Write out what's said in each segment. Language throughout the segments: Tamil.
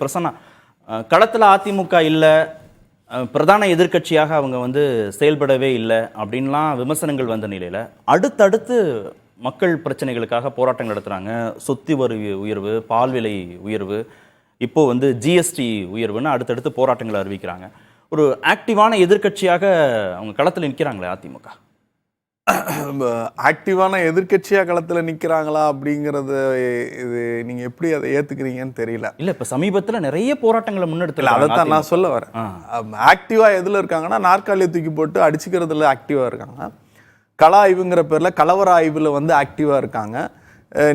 பிரசன்னா, களத்தில் அதிமுக இல்லை, பிரதான எதிர்க்கட்சியாக அவங்க வந்து செயல்படவே இல்லை அப்படின்லாம் விமர்சனங்கள் வந்த நிலையில் அடுத்தடுத்து மக்கள் பிரச்சனைகளுக்காக போராட்டங்கள் நடத்துகிறாங்க. சொத்து வரி உயர்வு, பால் விலை உயர்வு, இப்போது வந்து ஜிஎஸ்டி உயர்வுன்னு அடுத்தடுத்து போராட்டங்களை அறிவிக்கிறாங்க. ஒரு ஆக்டிவான எதிர்க்கட்சியாக அவங்க களத்தில் நிற்கிறாங்களே அதிமுக. ஆக்டிவான எதிர்கட்சியாக களத்தில் நிற்கிறாங்களா அப்படிங்கிறது இது நீங்கள் எப்படி அதை ஏற்றுக்கிறீங்கன்னு தெரியல. இல்லை, இப்போ சமீபத்தில் நிறைய போராட்டங்களை முன்னெடுத்துல. அதைத்தான் நான் சொல்ல வரேன். ஆக்டிவாக எதில் இருக்காங்கன்னா, நாற்காலியை தூக்கி போட்டு அடிச்சுக்கிறதுல ஆக்டிவாக இருக்காங்க. கள ஆய்வுங்கிற பேரில் கலவர ஆய்வில் வந்து ஆக்டிவாக இருக்காங்க.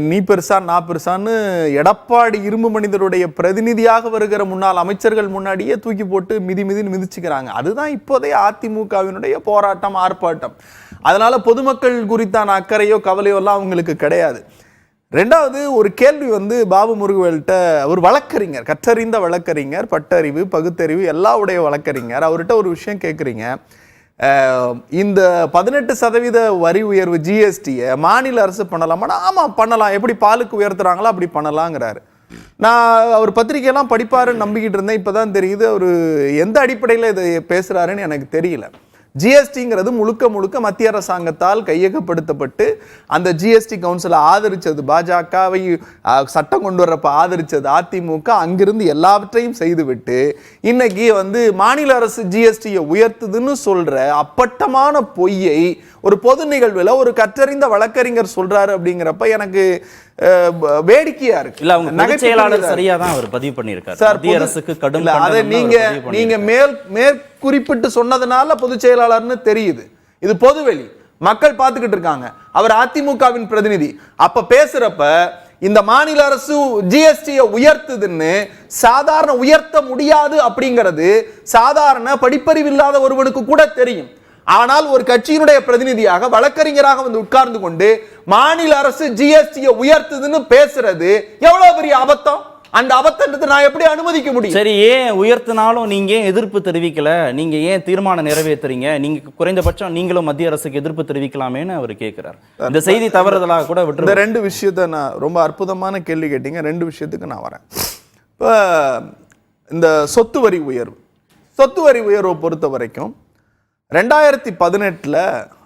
நீ பெருசா நான் பெருசான்னு எடப்பாடி இரும்பு மனிதருடைய பிரதிநிதியாக வருகிற முன்னாள் அமைச்சர்கள் முன்னாடியே தூக்கி போட்டு மிதின்னு மிதிச்சுக்கிறாங்க. அதுதான் இப்போதைய அதிமுகவினுடைய போராட்டம், ஆர்ப்பாட்டம். அதனால பொதுமக்கள் குறித்தான அக்கறையோ கவலையோ எல்லாம் அவங்களுக்கு கிடையாது. ரெண்டாவது ஒரு கேள்வி வந்து பாபு முருகவேல்கிட்ட, ஒரு வழக்கறிஞர், கற்றறிந்த வழக்கறிஞர், பட்டறிவு பகுத்தறிவு எல்லா உடைய வழக்கறிஞர், அவர்கிட்ட ஒரு விஷயம் கேட்குறீங்க. இந்த 18% வரி உயர்வு ஜிஎஸ்டியை மாநில அரசு பண்ணலாமா? ஆமாம் பண்ணலாம். எப்படி பாலுக்கு உயர்த்துறாங்களோ அப்படி பண்ணலாங்கிறாரு. நான் அவர் பத்திரிகையெல்லாம் படிப்பாருன்னு நம்பிக்கிட்டு இருந்தேன். இப்போ தான் தெரியுது அவர் எந்த அடிப்படையில் இதை பேசுகிறாருன்னு எனக்கு தெரியல. ஜிஎஸ்டிங்கிறது முழுக்க மத்திய அரசாங்கத்தால் கையகப்படுத்தப்பட்டு அந்த ஜிஎஸ்டி கவுன்சிலை ஆதரிச்சது பாஜகவை, சட்டம் கொண்டு வரப்ப ஆதரிச்சது அதிமுக. அங்கிருந்து எல்லாவற்றையும் செய்துவிட்டு இன்னைக்கு வந்து மாநில அரசு ஜிஎஸ்டியை உயர்த்துதுன்னு சொல்ற அப்பட்டமான பொய்யை ஒரு பொது நிகழ்வில் ஒரு கற்றறிந்த வழக்கறிஞர் சொல்றாரு. அப்படிங்கிறப்ப எனக்கு வேடிக்கையா இருக்கு. இல்ல, அவங்க நகை செயலாளர் சரியா தான் அவர் பதிவு பண்ணியிருக்காரு. மத்திய அரசுக்கு கடும். அதை நீங்க மேற்குறிப்பிட்டு சொன்னதுனால பொதுச் செயலாளர்னு தெரியுது. இது பொதுவெளி, மக்கள் பார்த்துக்கிட்டு இருக்காங்க. அவர் அதிமுகவின் பிரதிநிதி. அப்ப பேசுறப்ப இந்த மாநில அரசு ஜிஎஸ்டியை உயர்த்துதுன்னு சாதாரண உயர்த்த முடியாது அப்படிங்கிறது சாதாரண படிப்பறிவு இல்லாத ஒருவனுக்கு கூட தெரியும். ஆனால் ஒரு கட்சியினுடைய பிரதிநிதியாக வழக்கறிஞராக வந்து உட்கார்ந்து கொண்டு மாநில அரசு ஜிஎஸ்டியை உயர்த்துதுன்னு பேசுறது எவ்வளவு பெரிய அபத்தம். அந்த அபத்தத்தை நான் எப்படி அனுமதிக்க முடியும்? சரி, ஏன் உயர்த்தினாலும் நீங்க ஏன் எதிர்ப்பு தெரிவிக்கல? நீங்க ஏன் தீர்மானம் நிறைவேற்றுறீங்க? நீங்க குறைந்தபட்சம் நீங்களும் மத்திய அரசுக்கு எதிர்ப்பு தெரிவிக்கலாமேன்னு அவர் கேட்கிறார். இந்த செய்தி தவறுதலாக கூட விட்டு. இந்த ரெண்டு விஷயத்தை நான் ரொம்ப அற்புதமான கேள்வி கேட்டீங்க. ரெண்டு விஷயத்துக்கு நான் வரேன். இப்போ இந்த சொத்து வரி உயர்வை பொறுத்த வரைக்கும் 2018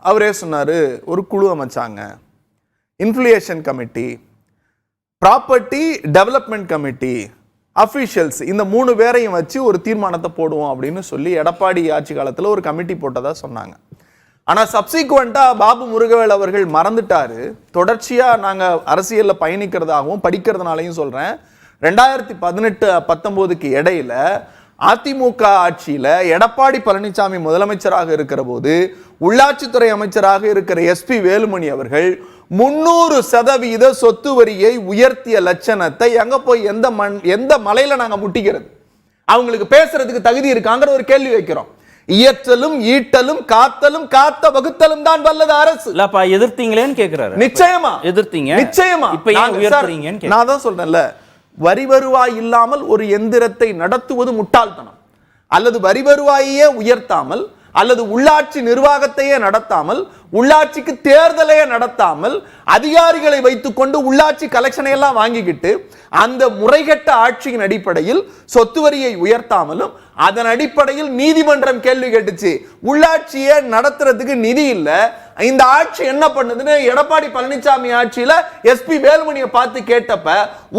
அவரே சொன்னார், ஒரு குழு அமைச்சாங்க, inflation committee, property development committee, officials, இந்த 3 பேரையும் வச்சு ஒரு தீர்மானத்தை போடுவோம் அப்படின்னு சொல்லி எடப்பாடி ஆட்சி காலத்தில் ஒரு கமிட்டி போட்டதா சொன்னாங்க. ஆனால் சப்சிக்வெண்ட்டாக பாபு முருகவேல் அவர்கள் மறந்துட்டாரு. தொடர்ச்சியாக நாங்கள் அரசியலில் பயணிக்கிறதாகவும் படிக்கிறதுனாலையும் சொல்கிறேன், 2018-19 இடையில அதிமுக ஆட்சியில எடப்பாடி பழனிசாமி முதலமைச்சராக இருக்கிற போது உள்ளாட்சித்துறை அமைச்சராக இருக்கிற எஸ்பி வேலுமணி அவர்கள் 300% சொத்து வரியை உயர்த்திய லட்சணத்தை எங்க போய் எந்த மலையில நாங்க முட்டிக்கிறது? அவங்களுக்கு பேசுறதுக்கு தகுதி இருக்காங்கிற ஒரு கேள்வி வைக்கிறோம். இயற்றலும் ஈட்டலும் காத்தலும் காத்த வகுத்தலும் தான் வல்லது அரசு. எதிர்த்தீங்களேன்னு கேட்கிறாரு. நிச்சயமா எதிர்த்தீங்க. நிச்சயமா. இப்ப ஏன் உயர்த்துறீங்கன்னு நான் தான் சொல்றேன்ல, வரி வருவாய் இல்லாமல் ஒரு எந்திரத்தை நடத்துவது முட்டாள்தனம். அல்லது வரி வருவாயே உயர்த்தாமல், அல்லது உள்ளாட்சி நிர்வாகத்தையே நடத்தாமல், உள்ளாட்சிக்கு தேர்தலையே நடத்தாமல், அதிகாரிகளை வைத்துக்கொண்டு உள்ளாட்சி கலெக்ஷனை எல்லாம் வாங்கிக்கிட்டு அந்த முறைகெட்ட ஆட்சியின் அடிப்படையில் சொத்து வரியை உயர்த்தாமலும், அதன் அடிப்படையில் நீதிமன்றம் கேள்வி கேட்டுச்சு, உள்ளாட்சியை நடத்துறதுக்கு நிதி இல்ல, இந்த ஆட்சி என்ன பண்ணுதுன்னு எடப்பாடி பழனிசாமி ஆட்சியில எஸ்பி வேலுமணியை பார்த்து கேட்டப்ப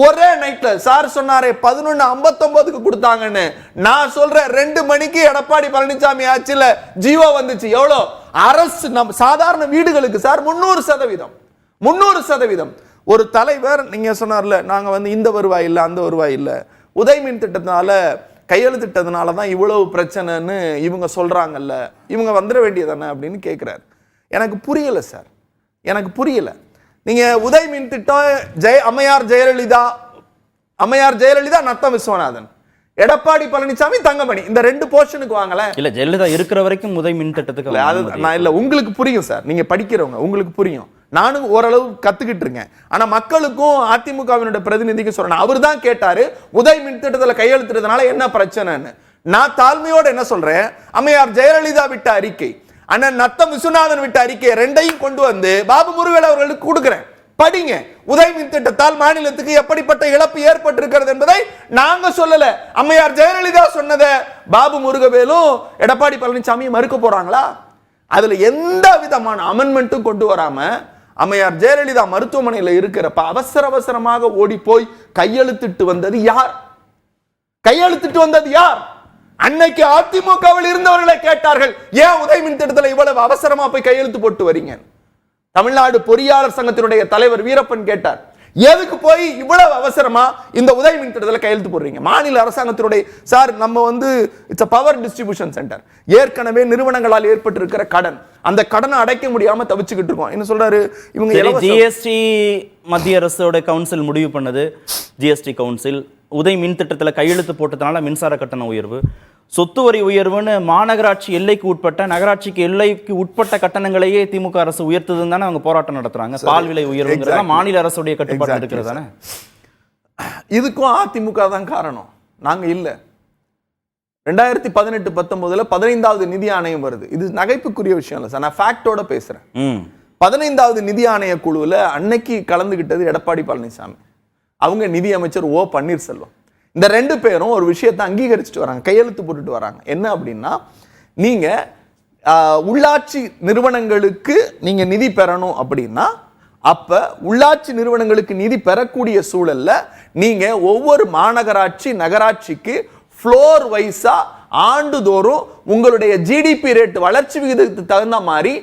ஒரே நைட்ல சார் சொன்னாரே 11:59 கொடுத்தாங்கன்னு, நான் சொல்றேன் 2 மணிக்கு எடப்பாடி பழனிசாமி ஆட்சியில ஜீவோ வந்துச்சு. எவ்வளோ? அரசு நம்ம சாதாரண வீடுகளுக்கு சார் 300%. ஒரு தலைவர் நீங்க சொன்னார்ல, நாங்க வந்து இந்த வருவாய் இல்லை அந்த வருவாய் இல்லை, உதயமின் திட்டத்தினால கையெழுத்திட்டதுனால தான் இவ்வளவு பிரச்சனைன்னு இவங்க சொல்றாங்கல்ல, இவங்க வந்துட வேண்டியதானே அப்படின்னு கேட்கிறாரு. எனக்கு புரியல சார், எனக்கு புரியல. நீங்க உதயமின் திட்டம் அம்மையார் ஜெயலலிதா நத்தம் விஸ்வநாதன், எடப்பாடி பழனிசாமி தங்கமணி, இந்த 2 போர்ஷனுக்கு வாங்கல. இல்ல, ஜெயலலிதா இருக்கிற வரைக்கும் உதயமின் திட்டத்துக்கு நான் இல்ல, உங்களுக்கு புரியும் சார், நீங்க படிக்கிறவங்க உங்களுக்கு புரியும். நானும் ஓரளவு கத்துக்கிட்டு இருக்கேன். ஆனா மக்களுக்கும் அதிமுகவினுடைய பிரதிநிதிக்கு சொல்றேன், அவர் தான் கேட்டாரு உதய் மின் திட்டத்தில் கையெழுத்துறதுனால என்ன பிரச்சனைன்னு. நான் தாழ்மையோட என்ன சொல்றேன், அம்மையார் ஜெயலலிதா விட்ட அறிக்கை, அண்ணன் நத்தம் விஸ்வநாதன் விட்ட அறிக்கை, 2ஐயும் கொண்டு வந்து பாபு முருகவேல் அவர்களுக்கு கொடுக்கிறேன். படிங்க. உதயமின் திட்டத்தால் மாநிலத்துக்கு எப்படிப்பட்ட இழப்பு ஏற்பட்டிருக்கிறது என்பதை நாங்க சொல்லல. அம்மையார் ஜெயலலிதா சொன்னதை பாபு முருகவேலும் எடப்பாடி பழனிசாமி மறுக்க போறாங்களா? அதுல எந்த விதமான அமெண்ட்மெண்ட்டும் கொண்டு வராம அம்மையார் ஜெயலலிதா மருத்துவமனையில் இருக்கிறப்ப அவசரமாக ஓடி போய் கையெழுத்திட்டு வந்தது யார்? அன்னைக்கு அதிமுகவில் இருந்தவர்களை கேட்டார்கள், ஏன் உதயமின் திட்டத்தில் இவ்வளவு அவசரமா போய் கையெழுத்து போட்டு வரீங்க? தமிழ்நாடு பொறியாளர் சங்கத்தினுடைய தலைவர் வீரப்பன் கேட்டார், எதுக்கு போய் இவ்வளவு அவசரமா இந்த உதயமின் திட்டத்தில் கையெழுத்து போடுறீங்க? மாநில அரசாங்கத்தினுடைய சார், நம்ம வந்து இட்ஸ் பவர் டிஸ்ட்ரிபியூஷன் சென்டர். ஏற்கனவே நிறுவனங்களால் ஏற்பட்டிருக்கிற கடன், அந்த கடனை அடைக்க முடியாம தவிச்சுக்கிட்டு இருக்கோம். என்ன சொல்றாரு இவங்க? ஜிஎஸ்டி மத்திய அரசோட கவுன்சில் முடிவு பண்ணது. ஜிஎஸ்டி கவுன்சில் உதய் மின் திட்டத்தில் கையெழுத்து போட்டதுனால மின்சார கட்டண உயர்வு, சொத்து வரி உயர்வுன்னு மாநகராட்சி எல்லைக்கு உட்பட்ட, நகராட்சிக்கு எல்லைக்கு உட்பட்ட கட்டணங்களையே திமுக அரசு உயர்த்ததுன்னு தானே அவங்க போராட்டம் நடத்துறாங்க. பால் விலை உயர்வுங்கிறத மாநில அரசுடைய கட்டுப்பாடு இருக்கிறது தானே. இதுக்கும் அதிமுக தான் காரணம், நாங்க இல்ல. 2018-19 15வது நிதி ஆணையம் வருது. இது நகைப்புக்குரிய விஷயம் இல்ல சார், நான் ஃபேக்டோட பேசுறேன். 15வது நிதி ஆணைய குழுவில் அன்னைக்கு கலந்துகிட்டது எடப்பாடி பழனிசாமி, அவங்க நிதி அமைச்சர் ஓ பன்னீர்செல்வம். இந்த ரெண்டு பேரும் ஒரு விஷயத்தை அங்கீகரிச்சுட்டு வராங்க, கையெழுத்து போட்டுட்டு வராங்க. என்ன அப்படின்னா, நீங்க உள்ளாட்சி நிறுவனங்களுக்கு நீங்க நிதி பெறணும் அப்படின்னா, அப்ப உள்ளாட்சி நிறுவனங்களுக்கு நிதி பெறக்கூடிய சூழல்ல நீங்க ஒவ்வொரு மாநகராட்சி நகராட்சிக்கு ஃப்ளோர் வைஸா ஆண்டுதோறும் உங்களுடைய ஜிடிபி ரேட் வளர்ச்சி விகிதத்துக்கு தகுந்த மாதிரி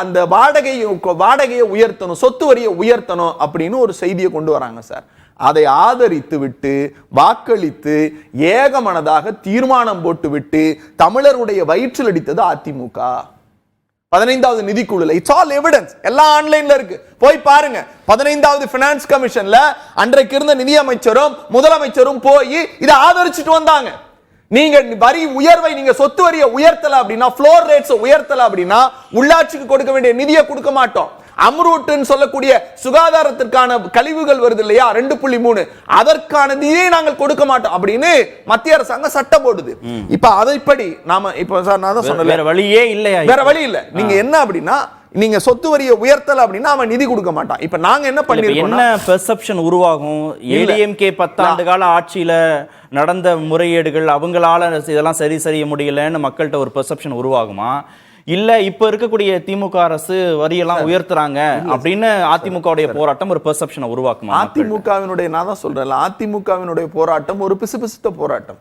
அந்த வாடகையை உயர்த்தணும், சொத்து வரியை உயர்த்தணும் அப்படின்னு ஒரு செய்தியை கொண்டு வராங்க சார். அதை ஆதரித்து விட்டு வாக்களித்து ஏகமனதாக தீர்மானம் போட்டு விட்டு தமிழருடைய வயிற்றில் அடித்தது அதிமுக. 15வது நிதிக்குழுல இட்ஸ் ஆல் எவிடன்ஸ், எல்லாம் ஆன்லைன்ல இருக்கு, போய் பாருங்க. 15வது பினான்ஸ் கமிஷன்ல அன்றைக்கு இருந்த நிதியமைச்சரும் முதலமைச்சரும் போய் இதை ஆதரிச்சுட்டு வந்தாங்க. நீங்க வரி உயர்வை, நீங்க சொத்து வரியை உயர்த்தல அப்படின்னா, ஃப்ளோர் ரேட்ஸ் உயர்த்தல அப்படின்னா உள்ளாட்சிக்கு கொடுக்க வேண்டிய நிதியை கொடுக்க மாட்டோம். அம்ரூட்னு சொல்லக்கூடிய சுகாதாரத்திற்கான கழிவுகள் வருது இல்லையா 2.3, அதற்கான நிதியை நாங்கள் கொடுக்க மாட்டோம் அப்படின்னு மத்திய அரசாங்கம் சட்டம் போடுது. இப்ப அதைப்படி நாம இப்ப சார் நான் தான் சொன்னேன், வேற வழியே இல்லையா, வேற வழி இல்ல. நீங்க என்ன அப்படின்னா, நீங்க சொத்து வரியை உயர்த்தல அப்படின்னா அவன் நிதி கொடுக்க மாட்டான். இப்ப நாங்க என்ன பண்ணிருக்கோம், என்ன பெர்செப்ஷன் உருவாகும்? ஏடிஎம்கே 10 ஆண்டு கால ஆட்சியில நடந்த முறையீடுகள் அவங்களால இதெல்லாம் சரி செய்ய முடியலன்னு மக்கள்கிட்ட ஒரு பெர்செப்ஷன் உருவாகுமா? இல்ல இப்ப இருக்கக்கூடிய திமுக அரசு வரியெல்லாம் உயர்த்துறாங்க அப்படின்னு அதிமுகவுடைய போராட்டம் ஒரு பெர்செப்ஷனை உருவாக்குமா? அதிமுகவினுடைய, நான் தான் சொல்றேன், அதிமுகவினுடைய போராட்டம் ஒரு பிசுபிசுத்த போராட்டம்.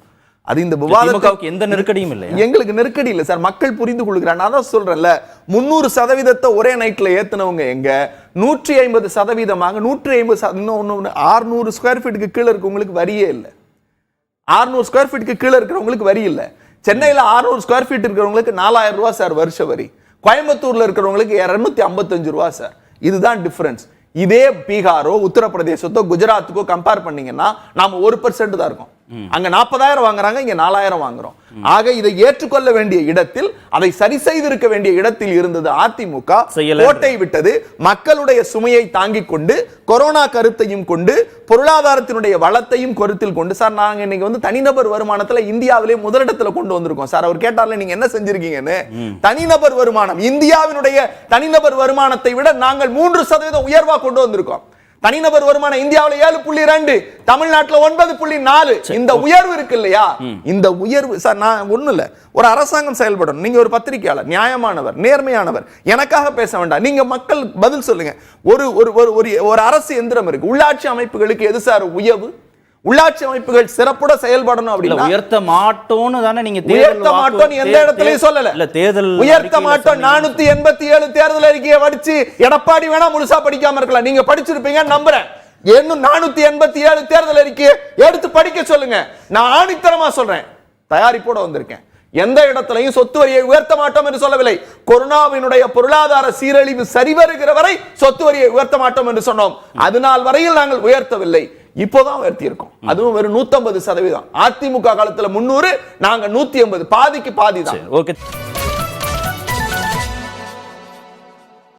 அது இந்த விவாதத்துக்கு எந்த நெருக்கடியும் இல்லை, எங்களுக்கு நெருக்கடி இல்லை சார், மக்கள் புரிந்து கொள்கிறாங்க. நான் தான் சொல்றேன்ல, 300% ஒரே நைட்ல ஏத்துனவங்க எங்க 150%, 150 600 ஸ்கொயர் ஃபீட்டுக்கு கீழே இருக்கவங்களுக்கு வரியே இல்லை. 600 ஸ்கொயர் ஃபீட்டுக்கு கீழே இருக்கிறவங்களுக்கு வரி இல்லை. சென்னையில் 600 ஸ்கொயர் ஃபீட் இருக்கிறவங்களுக்கு 4000 ரூபாய் சார் வருஷ வரி. கோயம்புத்தூர்ல இருக்கிறவங்களுக்கு 255 ரூபாய் சார். இதுதான் டிஃபரன்ஸ். இதே பீகாரோ உத்தரப்பிரதேசத்தோ குஜராத்துக்கோ கம்பேர் பண்ணீங்கன்னா நாம 1% தான் இருக்கும். அங்க 40,000 வாங்குறாங்க, இங்க 4,000 வாங்குறோம். ஆக இதை ஏற்றுக்கொள்ள வேண்டிய இடத்தில், அதை சரி செய்திருக்க வேண்டிய இடத்தில் இருந்தது அதிமுக. கோட்டை விட்டது. மக்களுடைய சுமையை தாங்கிக் கொண்டு, கொரோனா கருத்தையும் கொண்டு, பொருளாதாரத்தினுடைய வளத்தையும் கருத்தில் கொண்டு, சார் நாங்க இன்னைக்கு வந்து தனிநபர் வருமானத்துல இந்தியாவிலே முதலிடத்துல கொண்டு வந்திருக்கோம் சார். அவர் கேட்டார்ல நீங்க என்ன செஞ்சிருக்கீங்கன்னு. தனிநபர் வருமானம், இந்தியாவினுடைய தனிநபர் வருமானத்தை விட நாங்கள் 3% உயர்வா கொண்டு வந்திருக்கோம். தனிநபர் வருமானம் இந்தியாவில் 7.2, தமிழ்நாட்டில் 9.4. இந்த உயர்வு இருக்கு இல்லையா, இந்த உயர்வு சார், நான் ஒண்ணு இல்ல, ஒரு அரசாங்கம் செயல்படணும். நீங்க ஒரு பத்திரிகையாளர், நியாயமானவர், நேர்மையானவர், எனக்காக பேச வேண்டாம். நீங்க மக்கள் பதில் சொல்லுங்க. ஒரு அரசு எந்திரம் இருக்கு, உள்ளாட்சி அமைப்புகளுக்கு எது சார் உயர்வு? உள்ளாட்சி அமைப்புகள் சிறப்புட செயல்படணும் அப்படின்னா உயர்த்த மாட்டோம்னு தானே நீங்க உயர்த்த மாட்டோம் எந்த இடத்துலயும் சொல்லல. இல்ல தேர்தல் உயர்த்த மாட்டோம் 487 தேர்தல் அறிக்கையை படிச்சு எடப்பாடி வேணா முழுசா படிக்காம இருக்கலாம், நீங்க படிச்சிருப்பீங்கன்னு நம்புறேன். இன்னும் 487 தேர்தல் அறிக்கையை எடுத்து படிக்க சொல்லுங்க. நான் ஆணித்தரமா சொல்றேன், தயாரிப்போட வந்திருக்கேன். எந்த இடத்திலையும் சொத்து வரியை உயர்த்த மாட்டோம் என்று சொல்லவில்லை. கொரோனாவினுடைய பொருளாதார சீரழிவு சரிவருகிற வரை சொத்து வரியை உயர்த்த மாட்டோம் என்று சொன்னோம். அதனால் வரையில் நாங்கள் உயர்த்தவில்லை, இப்போதான் உயர்த்தி இருக்கோம். அதுவும் வெறும் 150%. அதிமுக காலத்துல 300, நாங்க 180, பாதிக்கு பாதி தான். ஓகே.